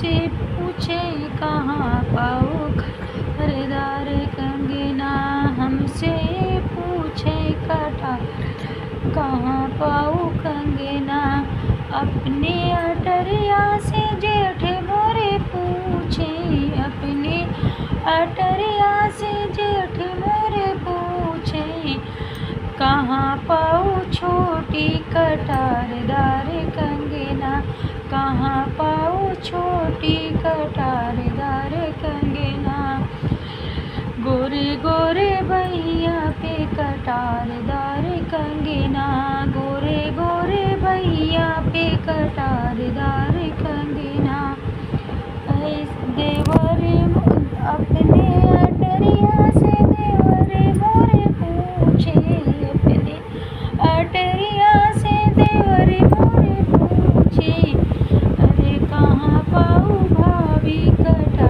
हमसे पूछे कहाँ पाओ कटारदार कंगना, हमसे पूछे कटार कहाँ पाओ कंगना। अपने अटरिया से जेठ मोरे पूछे, अपने अटरिया से जेठ मोरे पूछे कहाँ पाओ छोटी कटारदार कंगना, कहाँ पाओ छोटी कटारदार कंगना। गोरे गोरे भैया पे कटारदार कंगना, गोरे गोरे भैया पे कटारदार कंगना। देवर अपने अटरिया से देवर मोरे पूछे, अपने अटरिया से देवर मोरे पूछे, अरे कहाँ पाऊँ भाभी कटार